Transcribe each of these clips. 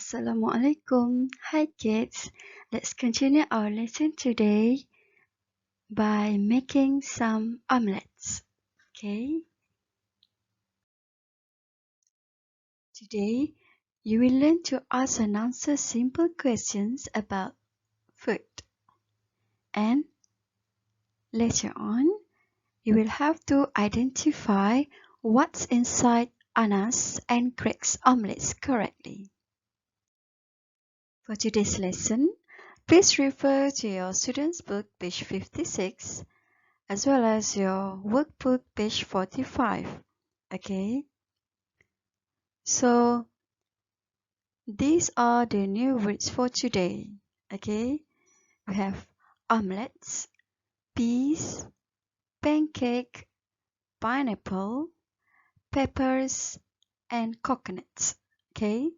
Assalamualaikum. Hi kids. Let's continue our lesson today by making some omelets. Okay. Today you will learn to ask and answer simple questions about food. And later on you will have to identify what's inside Anna's and Craig's omelets correctly. For today's lesson, please refer to your student's book page 56 as well as your workbook page 45. Okay, so these are the new words for today. Okay, we have omelets, peas, pancake, pineapple, peppers, and coconuts. Okay,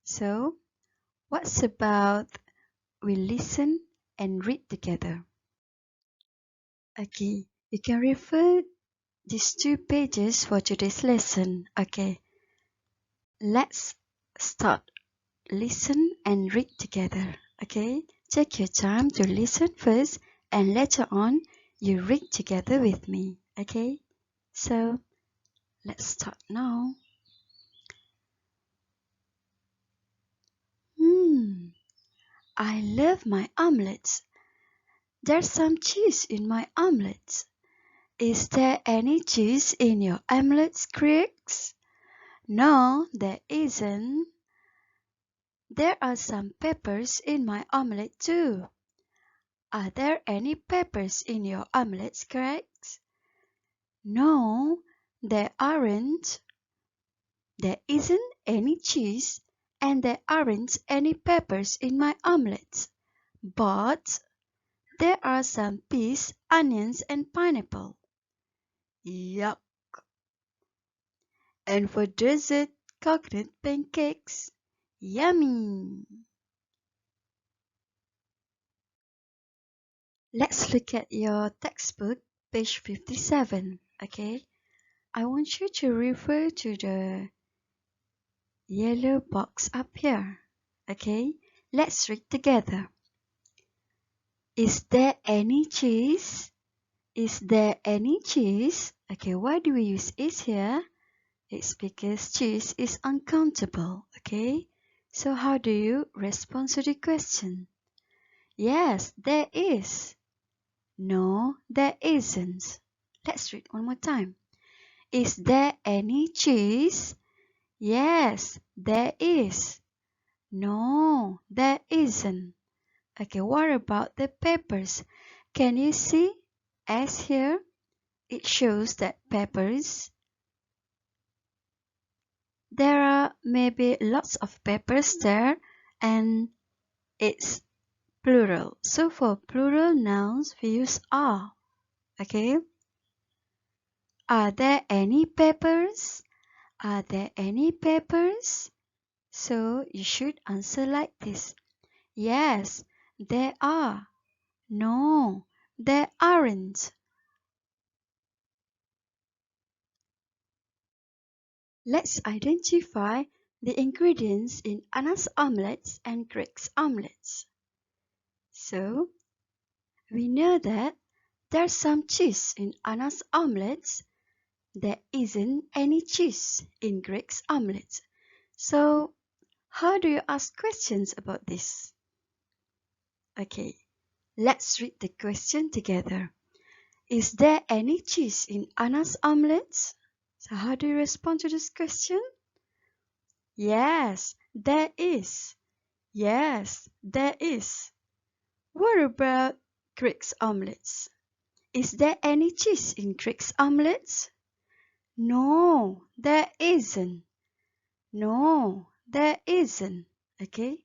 so what's about we listen and read together? Okay, you can refer these 2 pages for today's lesson. Okay, let's start. Listen and read together. Okay, take your time to listen first and later on you read together with me. Okay, so let's start now. I love my omelets. There's some cheese in my omelets. Is there any cheese in your omelets, Craigs? No, there isn't. There are some peppers in my omelette too. Are there any peppers in your omelets, Craigs? No, there aren't. There isn't any cheese and there aren't any peppers in my omelets. But there are some peas, onions and pineapple. Yuck! And for dessert, coconut pancakes. Yummy! Let's look at your textbook, page 57. Okay, I want you to refer to the yellow box up here. Okay, let's read together. Is there any cheese? Is there any cheese? Okay, why do we use is here? It's because cheese is uncountable. Okay, so how do you respond to the question? Yes, there is. No, there isn't. Let's read one more time. Is there any cheese? Yes, there is. No, there isn't. Okay, what about the peppers? Can you see S here? It shows that peppers. There are maybe lots of peppers there and it's plural. So for plural nouns, we use are. Okay. Are there any peppers? Are there any peppers? So you should answer like this. Yes, there are. No, there aren't. Let's identify the ingredients in Anna's omelets and Greg's omelets. So, we know that there's some cheese in Anna's omelets. There isn't any cheese in Greg's omelets. So, how do you ask questions about this? Okay, let's read the question together. Is there any cheese in Anna's omelets? So how do you respond to this question? Yes, there is. Yes, there is. What about Craig's omelets? Is there any cheese in Craig's omelets? No, there isn't. No, there isn't. Okay?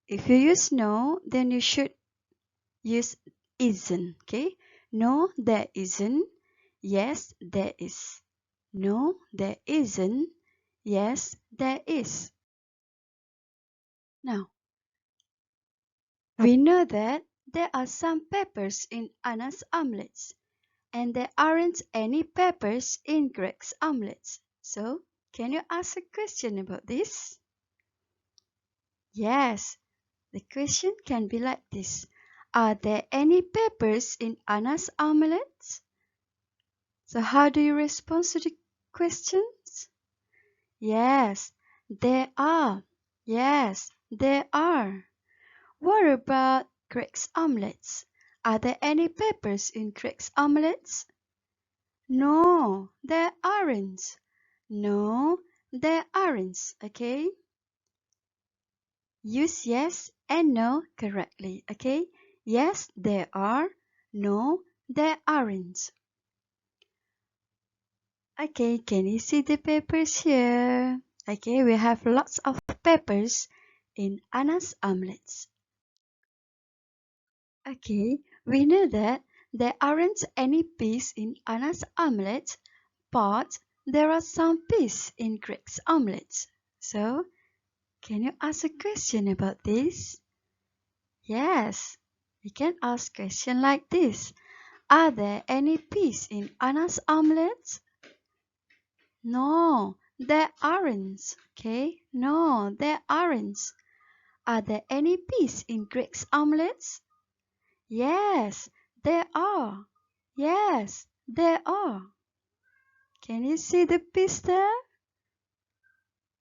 If you use no, then you should use isn't. Okay? No, there isn't. Yes, there is. No, there isn't. Yes, there is. Now, we know that there are some peppers in Anna's omelets and there aren't any peppers in Greg's omelets. So, can you ask a question about this? Yes, the question can be like this. Are there any peppers in Anna's omelette? So how do you respond to the questions? Yes, there are. Yes, there are. What about Greg's omelets? Are there any peppers in Greg's omelets? No, there aren't. No, there aren't. Okay? Use yes and no correctly. Okay? Yes, there are. No, there aren't. Okay, can you see the peppers here? Okay, we have lots of peppers in Anna's omelets. Okay, we know that there aren't any peas in Anna's omelette, but there are some peas in Greg's omelette. So, can you ask a question about this? Yes, you can ask a question like this. Are there any peas in Anna's omelette? No, there aren't. Okay, no, there aren't. Are there any peas in Greg's omelette? Yes, there are. Yes, there are. Can you see the peas there?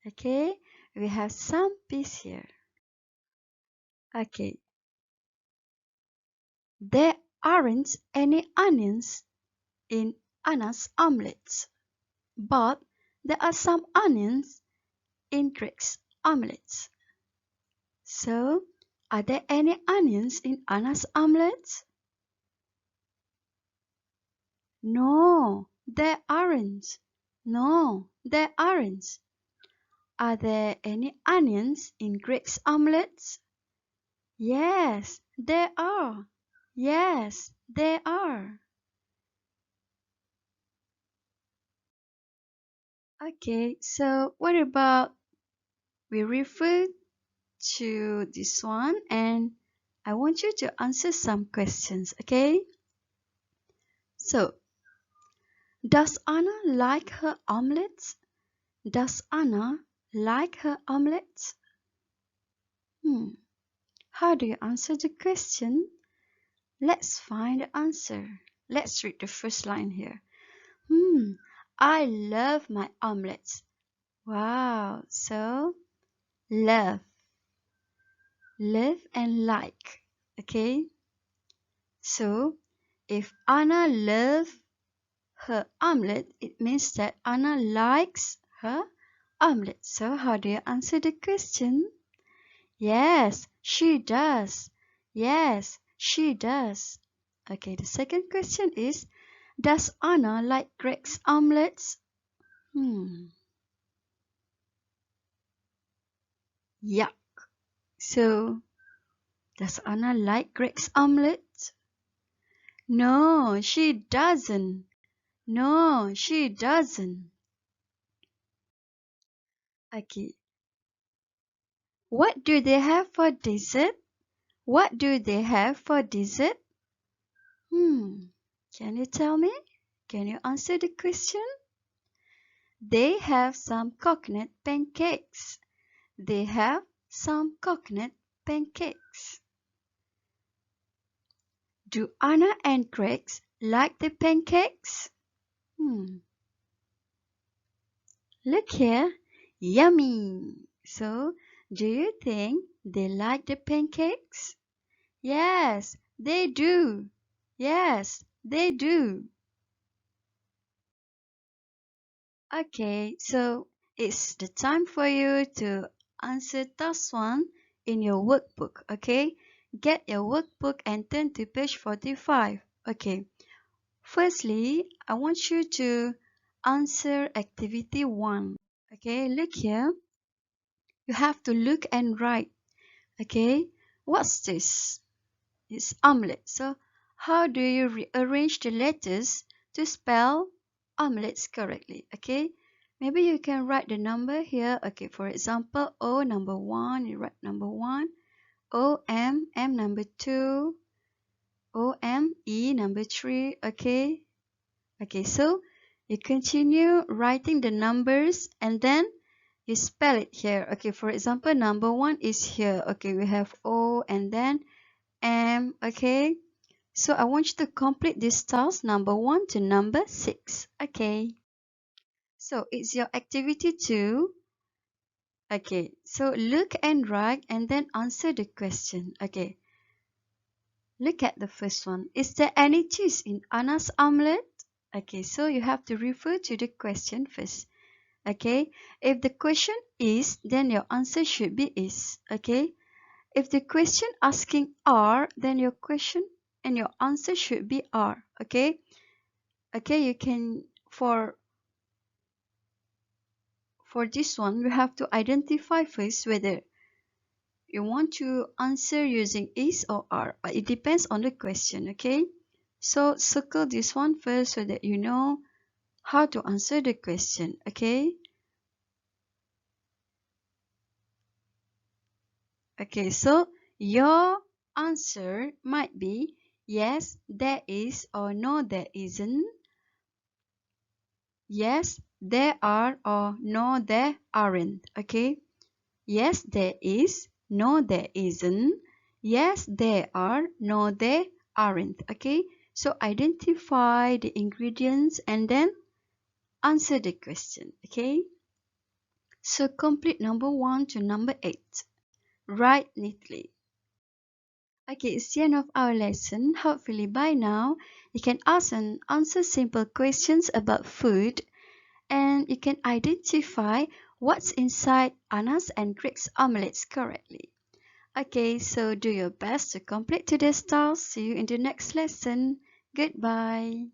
Okay, we have some peas here. Okay, there aren't any onions in Anna's omelette, but there are some onions in Greg's omelette. So, are there any onions in Anna's omelette? No, there aren't. No, there aren't. Are there any onions in Greg's omelette? Yes, there are. Yes, there are. Okay, so what about we refer to this one and I want you to answer some questions, okay? So, does Anna like her omelette? Does Anna like her omelette? How do you answer the question? Let's find the answer. Let's read the first line here. I love my omelette. Wow, so love. Love and like. Okay? So, if Anna loves her omelette, it means that Anna likes her omelette. So, how do you answer the question? Yes, she does. Yes, she does. Okay, the second question is, does Anna like Greg's omelets? Yuck. So, does Anna like Greg's omelet? No, she doesn't. No, she doesn't. Okay. What do they have for dessert? What do they have for dessert? Can you tell me? Can you answer the question? They have some coconut pancakes. They have some coconut pancakes. Do Anna and Greg like the pancakes? Look here. Yummy. So, do you think they like the pancakes? Yes, they do. Yes, they do. Okay, so it's the time for you to answer task 1 in your workbook, okay? Get your workbook and turn to page 45. Okay, firstly, I want you to answer activity 1. Okay, look here. You have to look and write. Okay, what's this? It's omelette. So, how do you rearrange the letters to spell omelettes correctly? Okay, maybe you can write the number here. Okay, for example, O number 1, you write number 1, O M M number 2, O M E number 3. Okay, so you continue writing the numbers and then you spell it here. Okay, for example, number 1 is here. Okay, we have O and then M. Okay, so I want you to complete these tasks number 1 to number 6. Okay, so it's your activity 2. Okay, so look and write and then answer the question. Okay, look at the first one. Is there any cheese in Anna's omelette? Okay, so you have to refer to the question first. Okay, if the question is, then your answer should be is. Okay, if the question asking are, then your question and your answer should be are. Okay, okay, you can for this one, you have to identify first whether you want to answer using is or are, but it depends on the question. Okay, so circle this one first so that you know how to answer the question. Okay, okay, so your answer might be yes, there is, or no, there isn't. Yes, there are, or no, there aren't. Okay, yes, there is, no, there isn't. Yes, there are, no, there aren't. Okay, so identify the ingredients and then answer the question. Okay, so complete number 1 to number 8. Write neatly. Okay, it's the end of our lesson. Hopefully by now you can ask and answer simple questions about food, and you can identify what's inside Anna's and Greg's omelets correctly. Okay, so do your best to complete today's task. See you in the next lesson. Goodbye.